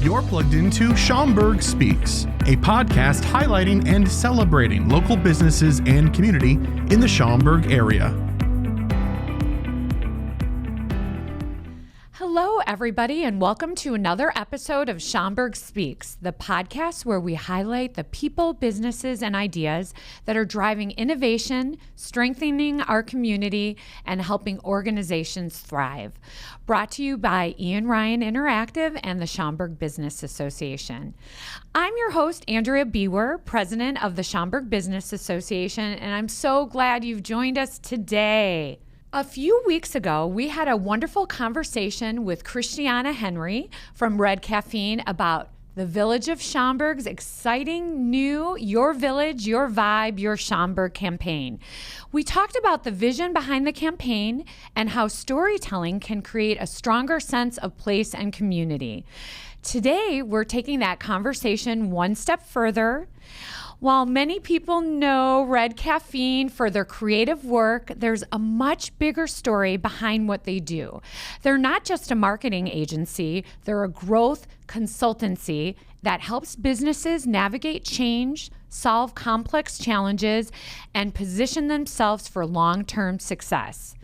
You're plugged into Schaumburg Speaks, a podcast highlighting and celebrating local businesses and community in the Schaumburg area. Hello, everybody, and welcome to another episode of Schaumburg Speaks, the podcast where we highlight the people, businesses, and ideas that are driving innovation, strengthening our community, and helping organizations thrive. Brought to you by Ian Ryan Interactive and the Schaumburg Business Association. I'm your host, Andrea Biwer, president of the Schaumburg Business Association, and I'm so glad you've joined us today. A few weeks ago, we had a wonderful conversation with Christiana Henry from Red Caffeine about the Village of Schaumburg's exciting new Your Village, Your Vibe, Your Schaumburg campaign. We talked about the vision behind the campaign and how storytelling can create a stronger sense of place and community. Today, we're taking that conversation one step further. While many people know Red Caffeine for their creative work, there's a much bigger story behind what they do. They're not just a marketing agency, they're a growth consultancy that helps businesses navigate change, solve complex challenges, and position themselves for long-term success.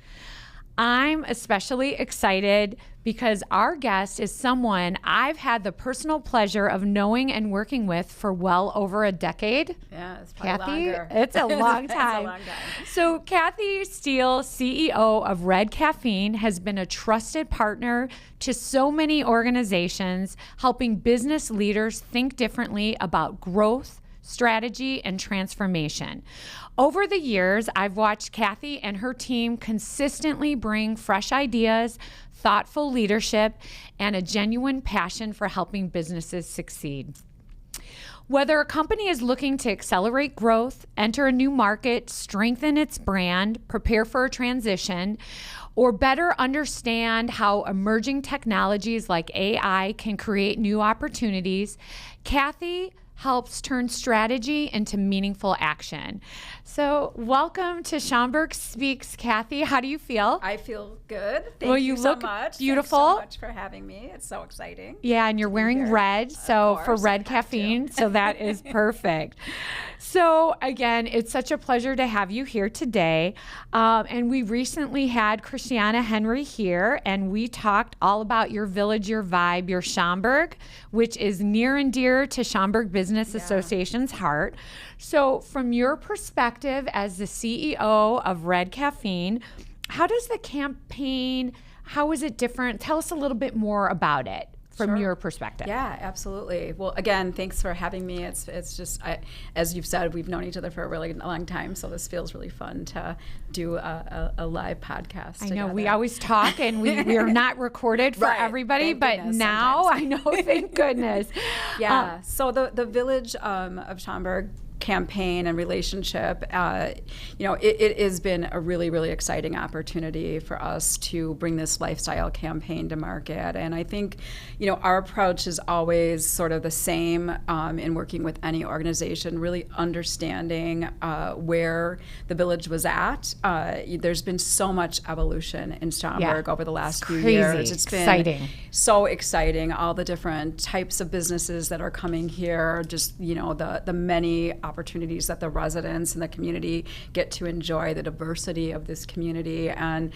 I'm especially excited because our guest is someone I've had the personal pleasure of knowing and working with for well over a decade. Yeah, it's probably Kathy, longer. It's a long time. It's a long time. So Kathy Steele, CEO of Red Caffeine, has been a trusted partner to so many organizations, helping business leaders think differently about growth, strategy, and transformation. Over the years, I've watched Kathy and her team consistently bring fresh ideas, thoughtful leadership, and a genuine passion for helping businesses succeed. Whether a company is looking to accelerate growth, enter a new market, strengthen its brand, prepare for a transition, or better understand how emerging technologies like AI can create new opportunities, Kathy helps turn strategy into meaningful action. So welcome to Schaumburg Speaks, Kathy. How do you feel? I feel good. Thank you so look much. Beautiful. Thanks so much for having me. It's so exciting. Yeah, and you're wearing red, so for Red Caffeine, so that is perfect. So again, it's such a pleasure to have you here today. And we recently had Christiana Henry here, and we talked all about your village, your vibe, your Schaumburg, which is near and dear to Schaumburg Business Association's heart. So from your perspective as the CEO of Red Caffeine, how does the campaign, how is it different? Tell us a little bit more about it from your perspective. Yeah, absolutely. Well, again, thanks for having me. It's just, as you've said, we've known each other for a really long time, so this feels really fun to do a live podcast I know, together. we always talk, and we are not recorded for everybody, but now sometimes. I know, thank goodness. Yeah, so the Village of Schaumburg campaign and relationship, it has been a really, really exciting opportunity for us to bring this lifestyle campaign to market. And I think, our approach is always sort of the same in working with any organization, really understanding where the village was at. There's been so much evolution in Schaumburg over the last few years. It's been exciting. So exciting. All the different types of businesses that are coming here, just, the many opportunities that the residents and the community get to enjoy, the diversity of this community. And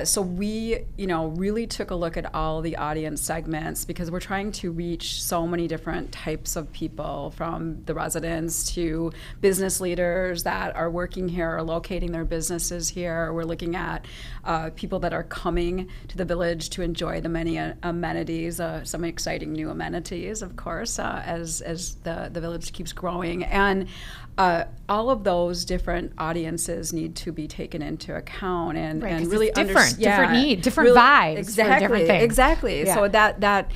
so we, really took a look at all the audience segments because we're trying to reach so many different types of people, from the residents to business leaders that are working here or locating their businesses here. We're looking at people that are coming to the village to enjoy the many amenities, some exciting new amenities, of course, as the village keeps growing. And all of those different audiences need to be taken into account and really different need, different vibes. Exactly, for different things. Exactly. Yeah. So that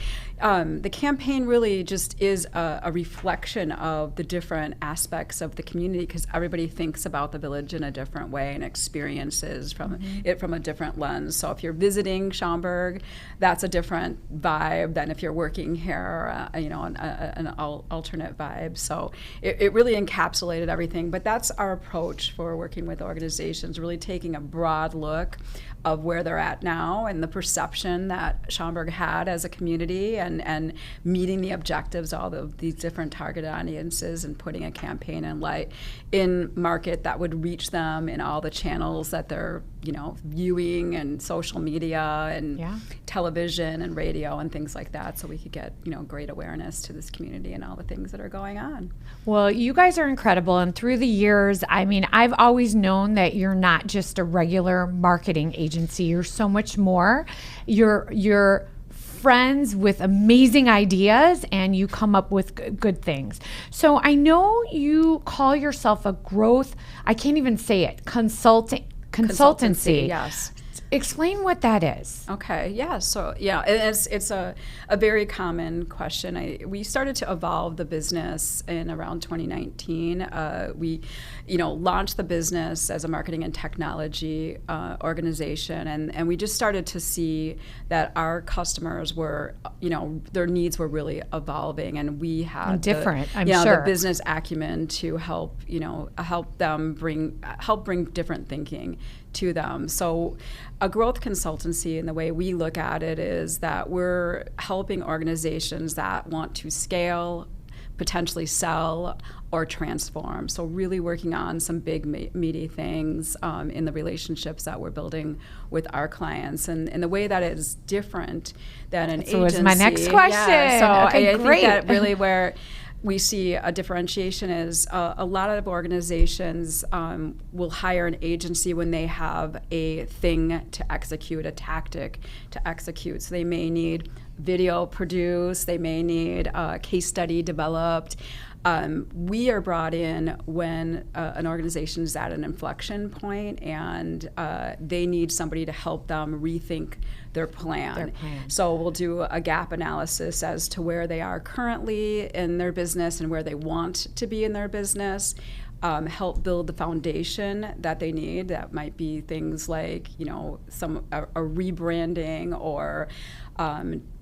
the campaign really just is a reflection of the different aspects of the community, because everybody thinks about the village in a different way and experiences from it from a different lens. So if you're visiting Schaumburg, that's a different vibe than if you're working here, an alternate vibe. So it really encapsulated everything. But that's our approach for working with organizations, really taking a broad look of where they're at now and the perception that Schaumburg had as a community, and meeting the objectives of all of these different targeted audiences and putting a campaign in market that would reach them in all the channels that they're viewing, and social media and television and radio and things like that, so we could get great awareness to this community and all the things that are going on. Well, you guys are incredible, and through the years, I mean, I've always known that you're not just a regular marketing agency. You're so much more. You're friends with amazing ideas, and you come up with good things. So I know you call yourself a growth, I can't even say it, consultancy. Yes. Explain what that is. Okay, yeah. So, it's a very common question. We started to evolve the business in around 2019. We, launched the business as a marketing and technology organization, and we just started to see that our customers were, their needs were really evolving, and we had different. the business acumen to help them bring different thinking to them. So a growth consultancy, and the way we look at it, is that we're helping organizations that want to scale, potentially sell, or transform. So really working on some big, meaty things in the relationships that we're building with our clients. And the way that is different than an agency. So was my next question. Yeah, so okay, I great. think that really where we see a differentiation is a lot of organizations will hire an agency when they have a thing to execute, a tactic to execute. So they may need video produced, they may need a case study developed. We are brought in when an organization is at an inflection point, and they need somebody to help them rethink their plan. So we'll do a gap analysis as to where they are currently in their business and where they want to be in their business. Help build the foundation that they need. That might be things like, a rebranding or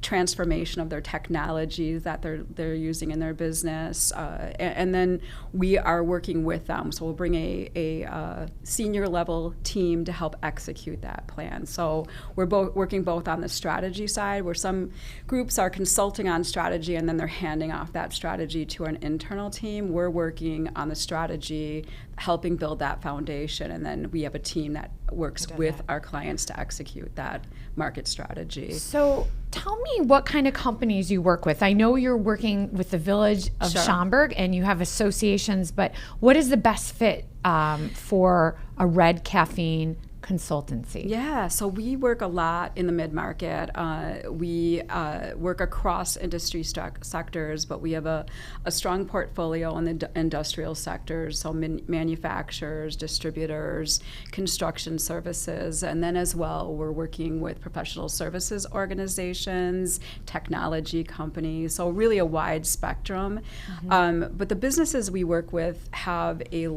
transformation of their technologies that they're using in their business, and then we are working with them. So we'll bring a senior level team to help execute that plan. So we're working both on the strategy side, where some groups are consulting on strategy and then they're handing off that strategy to an internal team. We're working on the strategy, helping build that foundation, and then we have a team that works with our clients to execute that market strategy. So tell me what kind of companies you work with. I know you're working with the Village of Schaumburg and you have associations, but what is the best fit for a Red Caffeine consultancy? Yeah, so we work a lot in the mid-market. We work across industry sectors, but we have a strong portfolio in the industrial sectors, so manufacturers, distributors, construction services, and then as well we're working with professional services organizations, technology companies, so really a wide spectrum. But the businesses we work with have a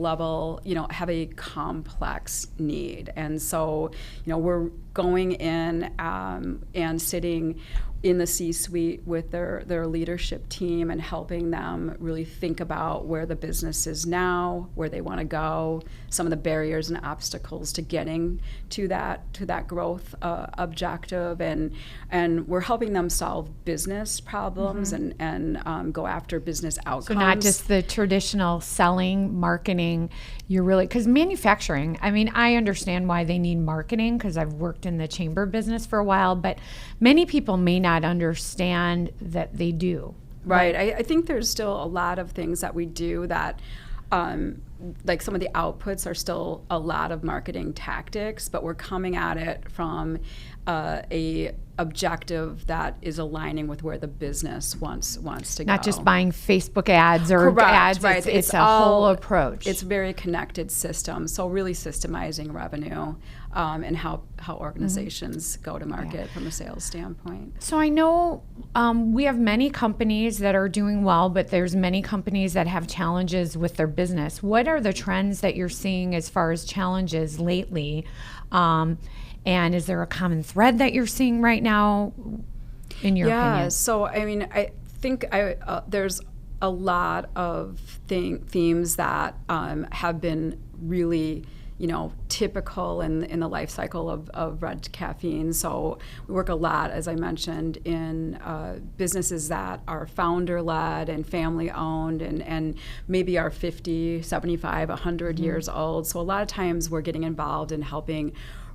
complex need. And so, we're going in and sitting in the C-suite with their leadership team and helping them really think about where the business is now, where they want to go, some of the barriers and obstacles to getting to that growth objective, and we're helping them solve business problems and go after business outcomes. So not just the traditional selling, marketing, you're really, because manufacturing, I mean, I understand why they need marketing because I've worked in the chamber business for a while, but many people may not understand that they do. Right. I think there's still a lot of things that we do that like some of the outputs are still a lot of marketing tactics, but we're coming at it from a objective that is aligning with where the business wants to go. Not just buying Facebook ads or ads. Right. It's a whole approach. It's a very connected system. So really systemizing revenue and how organizations go to market from a sales standpoint. So I know we have many companies that are doing well, but there's many companies that have challenges with their business. What are the trends that you're seeing as far as challenges lately? And is there a common thread that you're seeing right now, in your opinion? Yeah, so I mean, I think there's a lot of themes that have been really typical in the life cycle of Red Caffeine. So we work a lot, as I mentioned, in businesses that are founder-led and family-owned and maybe are 50, 75, 100 years old. So a lot of times we're getting involved in helping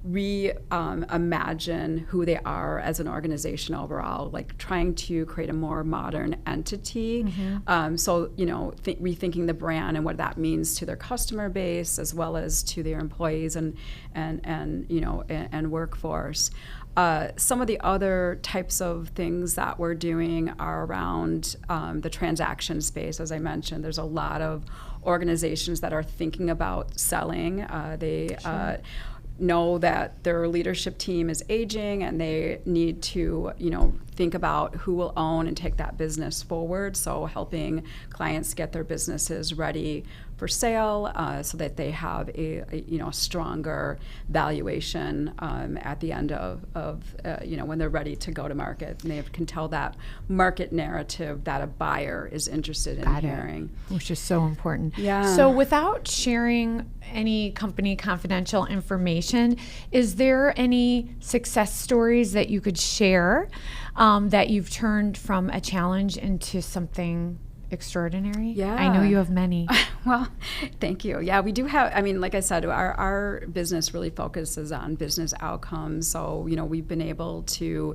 reimagine who they are as an organization overall, like trying to create a more modern entity. Rethinking the brand and what that means to their customer base as well as to their employees and workforce. Some of the other types of things that we're doing are around the transaction space. As I mentioned, there's a lot of organizations that are thinking about selling. They know that their leadership team is aging and they need to, think about who will own and take that business forward. So helping clients get their businesses ready for sale so that they have a stronger valuation at the end of when they're ready to go to market. And they can tell that market narrative that a buyer is interested in hearing. Which is so important. Yeah. So without sharing any company confidential information, is there any success stories that you could share that you've turned from a challenge into something extraordinary? Yeah. I know you have many. Well, thank you. Yeah, we do have, like I said, our business really focuses on business outcomes. So, we've been able to,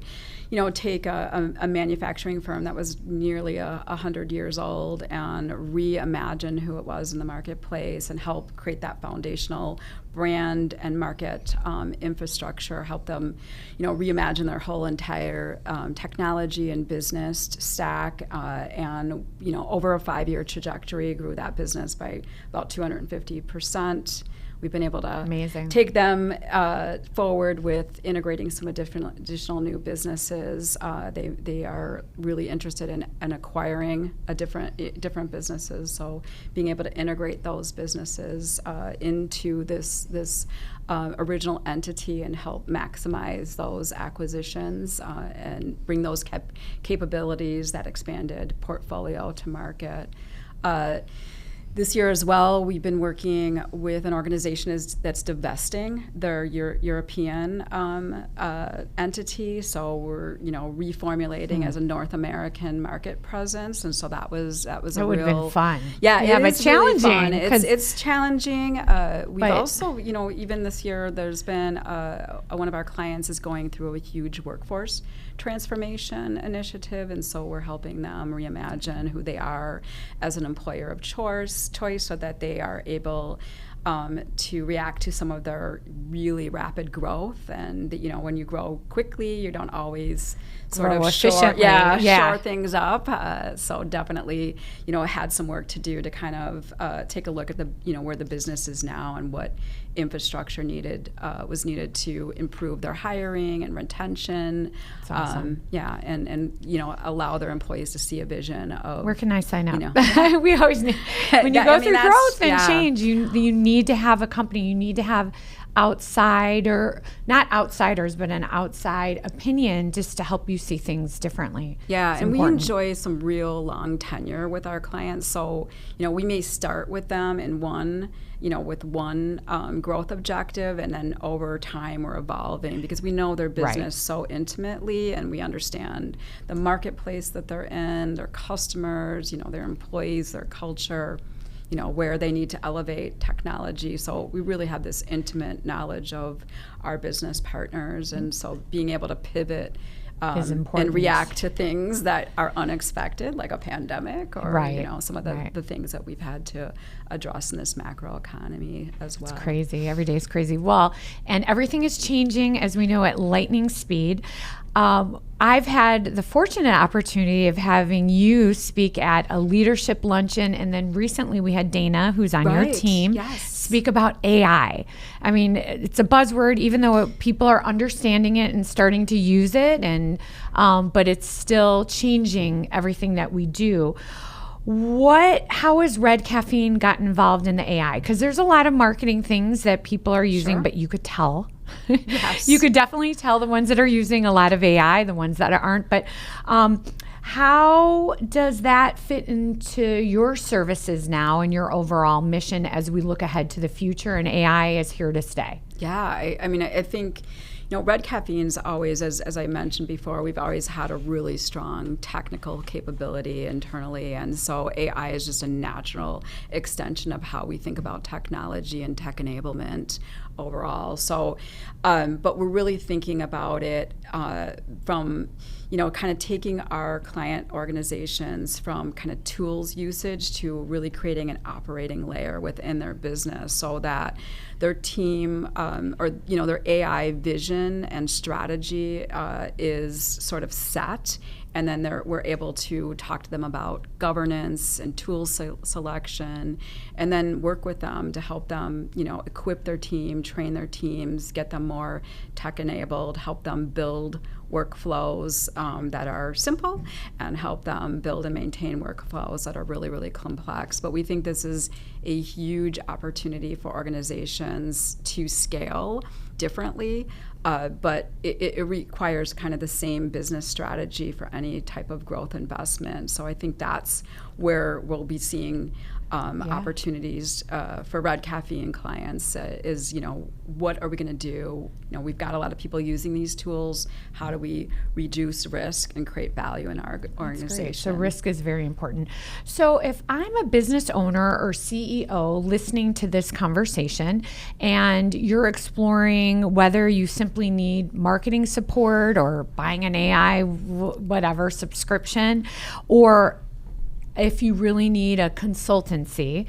take a manufacturing firm that was nearly 100 years old and reimagine who it was in the marketplace and help create that foundational brand and market infrastructure, help them, reimagine their whole entire technology and business stack, and over a 5-year trajectory grew that business by about 250%. We've been able to take them forward with integrating some additional new businesses. They are really interested in acquiring different businesses. So being able to integrate those businesses into this original entity and help maximize those acquisitions and bring those capabilities, that expanded portfolio to market. This year as well, we've been working with an organization that's divesting their European entity. So we're reformulating as a North American market presence, and so that would have been fun. Yeah, but challenging. Really fun. It's challenging. We've also even this year there's been one of our clients is going through a huge workforce transformation initiative, and so we're helping them reimagine who they are as an employer of choice so that they are able to react to some of their really rapid growth. And when you grow quickly, you don't always sort of shore things up. So definitely, had some work to do to kind of take a look at the where the business is now and what infrastructure was needed to improve their hiring and retention. That's awesome. And allow their employees to see a vision of where can I sign up? We always need, when you go through growth and change, you need to have a company. You need to have not outsiders, but an outside opinion just to help you see things differently. Yeah, it's and important. we enjoy some real long tenure with our clients. So, we may start with them in one growth objective, and then over time we're evolving because we know their business so intimately, and we understand the marketplace that they're in, their customers, their employees, their culture, where they need to elevate technology. So we really have this intimate knowledge of our business partners, and so being able to pivot and react to things that are unexpected, like a pandemic or some of the things that we've had to address in this macro economy as well. It's crazy. Every day is crazy. Well, and everything is changing, as we know, at lightning speed. I've had the fortunate opportunity of having you speak at a leadership luncheon, and then recently we had Dana, who's on your team, speak about AI. I mean, it's a buzzword, even though people are understanding it and starting to use it, and but it's still changing everything that we do. How has Red Caffeine gotten involved in the AI? Because there's a lot of marketing things that people are using, but you could tell. Yes. You could definitely tell the ones that are using a lot of AI, the ones that aren't. But How does that fit into your services now and your overall mission as we look ahead to the future and AI is here to stay? Yeah, I think, Red Caffeine's always, as I mentioned before, we've always had a really strong technical capability internally, and so AI is just a natural extension of how we think about technology and tech enablement overall. So, but we're really thinking about it from, kind of taking our client organizations from kind of tools usage to really creating an operating layer within their business so that their team their AI vision and strategy is sort of set, and then we're able to talk to them about governance and tool selection, and then work with them to help them, equip their team, train their teams, get them more tech enabled, help them build workflows that are simple, and help them build and maintain workflows that are really, really complex. But we think this is a huge opportunity for organizations to scale differently, but it requires kind of the same business strategy for any type of growth investment. So I think that's where we'll be seeing opportunities for Red Caffeine clients is, what are we going to do? We've got a lot of people using these tools. How do we reduce risk and create value in our organization? So risk is very important. So if I'm a business owner or CEO listening to this conversation and you're exploring whether you simply need marketing support or buying an AI, whatever, subscription, or if you really need a consultancy,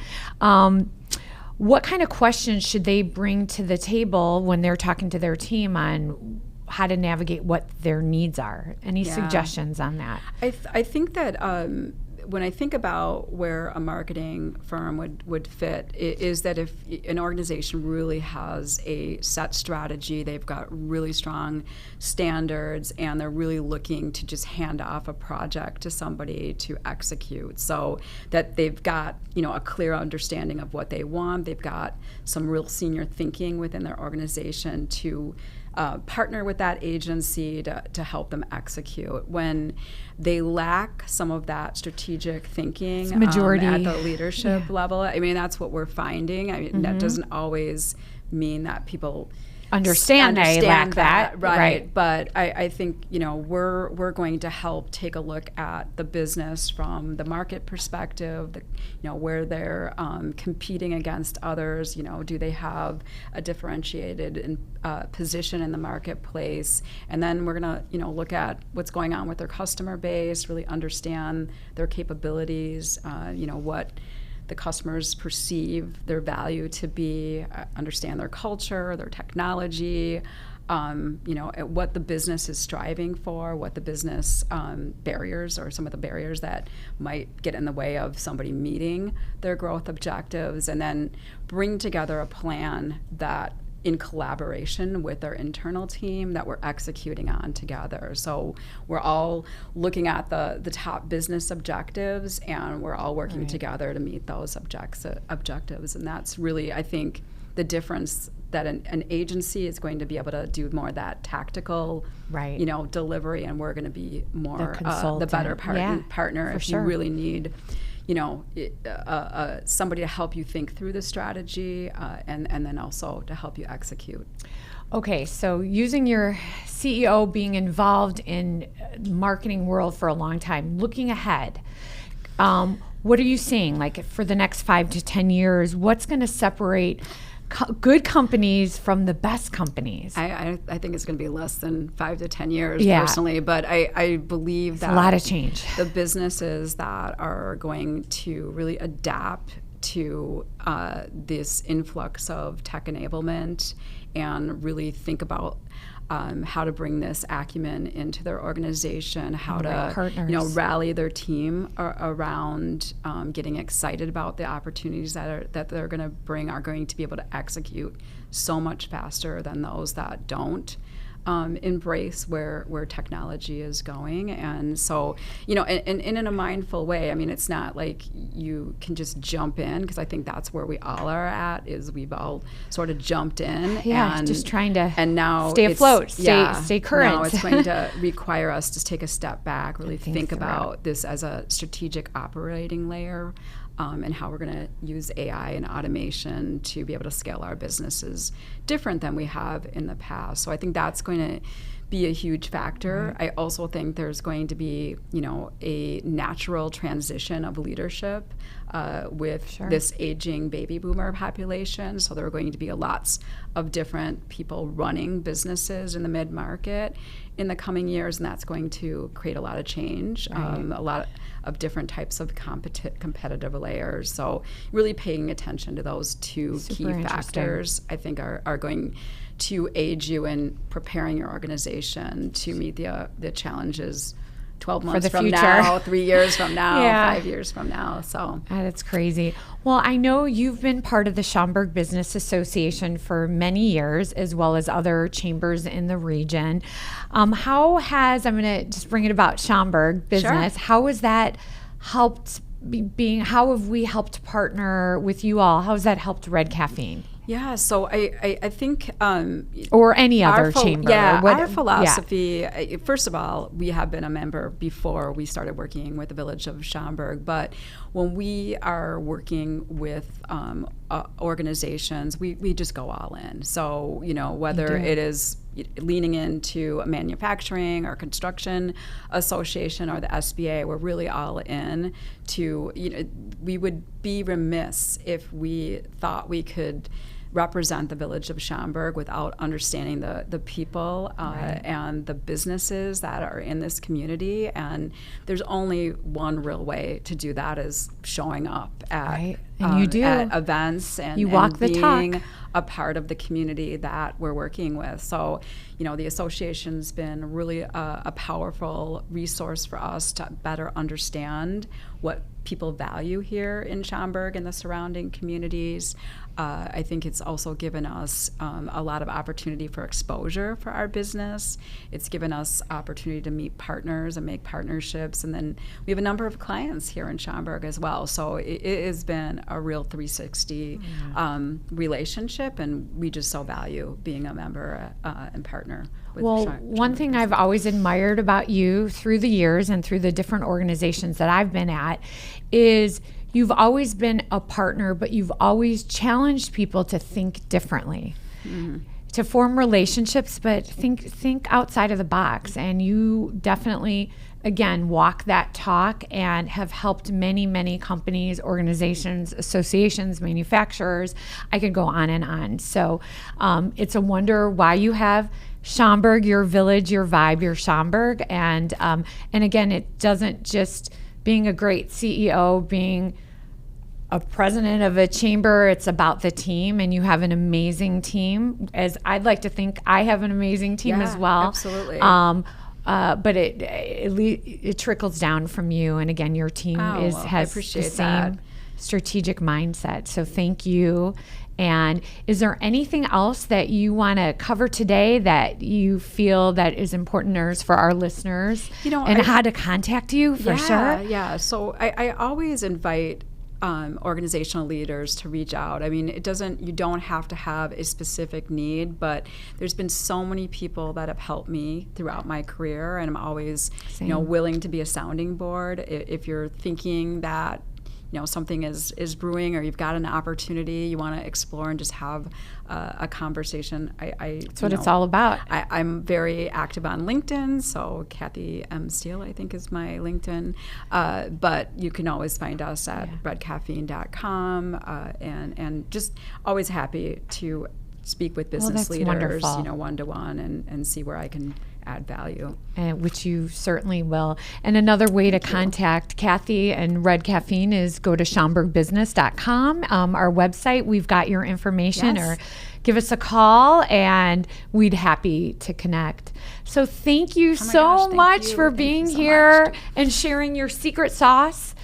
what kind of questions should they bring to the table when they're talking to their team on how to navigate what their needs are? Any suggestions on that? I think that when I think about where a marketing firm would fit, is that if an organization really has a set strategy, they've got really strong standards, and they're really looking to just hand off a project to somebody to execute, so that they've got a clear understanding of what they want, they've got some real senior thinking within their organization to partner with that agency to help them execute. When they lack some of that strategic thinking at the leadership level, that's what we're finding. That doesn't always mean that people understand they lack that, right? But I think we're going to help take a look at the business from the market perspective, where they're competing against others. Do they have a differentiated position in the marketplace? And then we're gonna look at what's going on with their customer base, really understand their capabilities, what the customers perceive their value to be, understand their culture, their technology, what the business is striving for, what the business barriers or some of the barriers that might get in the way of somebody meeting their growth objectives, and then bring together a plan that in collaboration with our internal team that we're executing on together. So we're all looking at the top business objectives, and we're all working together to meet those objectives. And that's really, I think, the difference, that an agency is going to be able to do more of that tactical, delivery, and we're going to be more the better partner if you really need somebody to help you think through the strategy, and then also to help you execute. Okay, so using your CEO being involved in marketing world for a long time, looking ahead, what are you seeing? Like for the next 5 to 10 years, what's going to separate good companies from the best companies? I think it's going to be less than 5 to 10 years personally, but I believe that a lot of change. The businesses that are going to really adapt to this influx of tech enablement and really think think how to bring this acumen into their organization, how to rally their team around getting excited about the opportunities that they're going to bring, are going to be able to execute so much faster than those that don't. embrace where technology is going. And so, and in a mindful way. I mean, it's not like you can just jump in, because I think that's where we all are at, is we've all sort of jumped in. Yeah, and just trying to and now stay afloat, stay current. Now it's going to require us to take a step back, really think through about this as a strategic operating layer. And how we're going to use AI and automation to be able to scale our businesses different than we have in the past. So I think that's going to be a huge factor. I also think there's going to be, a natural transition of leadership with this aging baby boomer population. So there are going to be lots of different people running businesses in the mid-market in the coming years, and that's going to create a lot of change, a lot of different types of competitive layers. So really paying attention to those two key factors, I think, are going to aid you in preparing your organization to meet the challenges 12 months from now, 3 years from now, 5 years from now. So that's crazy. Well, I know you've been part of the Schaumburg Business Association for many years, as well as other chambers in the region. How has, I'm going to just bring it about Schaumburg Business, how has that helped how have we helped partner with you all? How has that helped Red Caffeine? Yeah, so I think or any other chamber. Our philosophy. First of all, we have been a member before we started working with the Village of Schaumburg. But when we are working with organizations, we just go all in. So whether it is leaning into a manufacturing or construction association or the SBA, we're really all in to. We would be remiss if we thought we could represent the Village of Schaumburg without understanding the people and the businesses that are in this community. And there's only one real way to do that, is showing up at, and you do. At events and, you walk and the being talk. A part of the community that we're working with. So, the association's been really a powerful resource for us to better understand what people value here in Schaumburg and the surrounding communities. I think it's also given us a lot of opportunity for exposure for our business. It's given us opportunity to meet partners and make partnerships. And then we have a number of clients here in Schaumburg as well. So it has been a real 360 relationship, and we just so value being a member and partner with one thing I've always admired about you through the years and through the different organizations that I've been at is you've always been a partner, but you've always challenged people to think differently, to form relationships, but think outside of the box. And you definitely, again, walk that talk and have helped many, many companies, organizations, associations, manufacturers. I could go on and on. So it's a wonder why you have Schaumburg, your village, your vibe, your Schaumburg. And again, it doesn't just being a great CEO, being a president of a chamber, it's about the team, and you have an amazing team. As I'd like to think I have an amazing team as well. Absolutely. But it trickles down from you, and again, your team has the same strategic mindset. So thank you. And is there anything else that you want to cover today that you feel that is important for our listeners? And how to contact you for sure? Yeah. So I always invite organizational leaders to reach out. I mean, you don't have to have a specific need, but there's been so many people that have helped me throughout my career, and I'm always, willing to be a sounding board. If you're thinking that something is brewing, or you've got an opportunity you want to explore and just have a conversation. That's what it's all about. I'm very active on LinkedIn, so Kathy Steele, I think, is my LinkedIn. But you can always find us at redcaffeine.com, and just always happy to speak with business leaders, one-to-one, and see where I can add value. Which you certainly will. And another way to contact Kathy and Red Caffeine is go to schaumburgbusiness.com, our website. We've got your information, or give us a call, and we'd happy to connect. So thank you so much for being here and sharing your secret sauce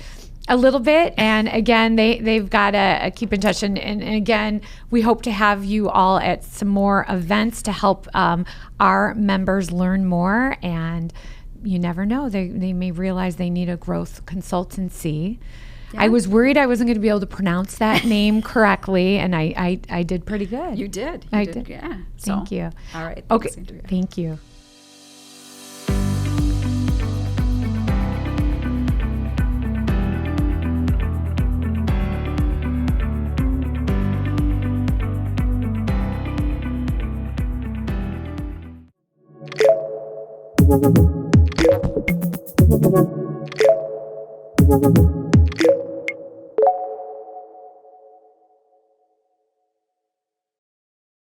A little bit, and again, they've got to keep in touch. And again, we hope to have you all at some more events to help our members learn more. And you never know, they may realize they need a growth consultancy. Yeah. I was worried I wasn't going to be able to pronounce that name correctly, and I did pretty good. You did. I did. Yeah. Thank you. All right. Okay. Thanks, Andrea. Thank you. Thank you.